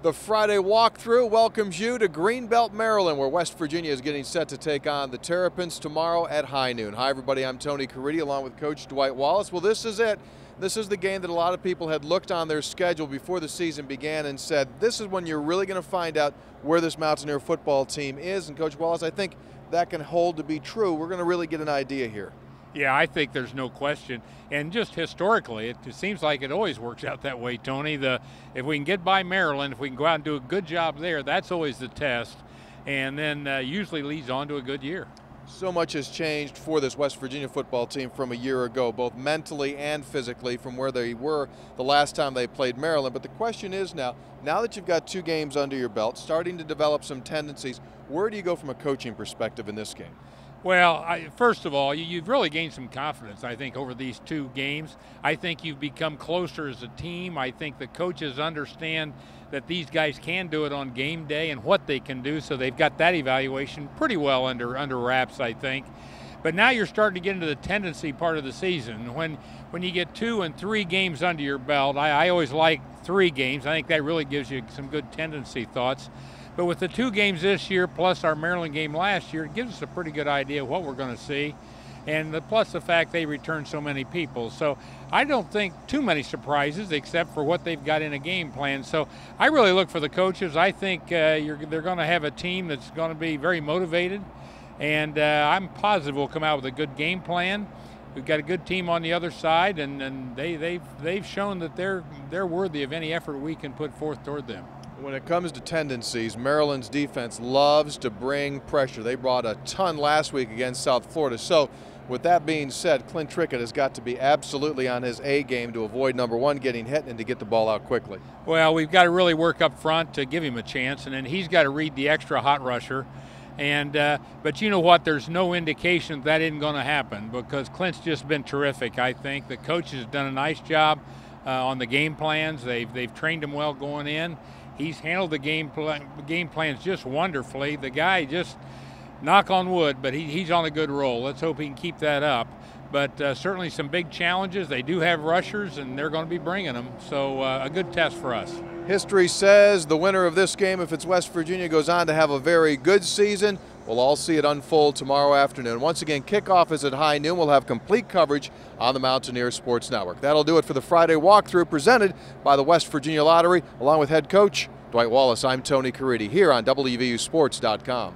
The Friday walkthrough welcomes you to Greenbelt, Maryland, where West Virginia is getting set to take on the Terrapins tomorrow at high noon. Hi, everybody. I'm Tony Caridi, along with Coach Dwight Wallace. Well, this is it. This is the game that a lot of people had looked on their schedule before the season began and said, this is when you're really going to find out where this Mountaineer football team is. And, Coach Wallace, I think that can hold to be true. We're going to really get an idea here. Yeah, I think there's no question. And just historically, it seems like it always works out that way, Tony. If we can get by Maryland, if we can go out and do a good job there, that's always the test. And then usually leads on to a good year. So much has changed for this West Virginia football team from a year ago, both mentally and physically, from where they were the last time they played Maryland. But the question is now that you've got 2 games under your belt, starting to develop some tendencies, where do you go from a coaching perspective in this game? Well, first of all, you've really gained some confidence, I think, over these 2 games. I think you've become closer as a team. I think the coaches understand that these guys can do it on game day and what they can do, so they've got that evaluation pretty well under wraps, I think. But now you're starting to get into the tendency part of the season. When you get 2 and 3 games under your belt, I always like 3 games. I think that really gives you some good tendency thoughts. But with the 2 games this year, plus our Maryland game last year, it gives us a pretty good idea of what we're going to see. And plus the fact they return so many people. So I don't think too many surprises except for what they've got in a game plan. So I really look for the coaches. I think they're going to have a team that's going to be very motivated. And I'm positive we'll come out with a good game plan. We've got a good team on the other side, and they've shown that they're worthy of any effort we can put forth toward them. When it comes to tendencies, Maryland's defense loves to bring pressure. They brought a ton last week against South Florida. So with that being said, Clint Trickett has got to be absolutely on his A game to avoid, number 1, getting hit and to get the ball out quickly. Well, we've got to really work up front to give him a chance, and then he's got to read the extra hot rusher. And but you know what? There's no indication that isn't going to happen because Clint's just been terrific, I think. The coaches have done a nice job on the game plans. They've trained him well going in. He's handled the game plans just wonderfully. The guy just, knock on wood, but he's on a good roll. Let's hope he can keep that up. But certainly some big challenges. They do have rushers, and they're going to be bringing them. So a good test for us. History says the winner of this game, if it's West Virginia, goes on to have a very good season. We'll all see it unfold tomorrow afternoon. Once again, kickoff is at high noon. We'll have complete coverage on the Mountaineer Sports Network. That'll do it for the Friday walkthrough presented by the West Virginia Lottery. Along with head coach Dwight Wallace, I'm Tony Caridi here on WVUsports.com.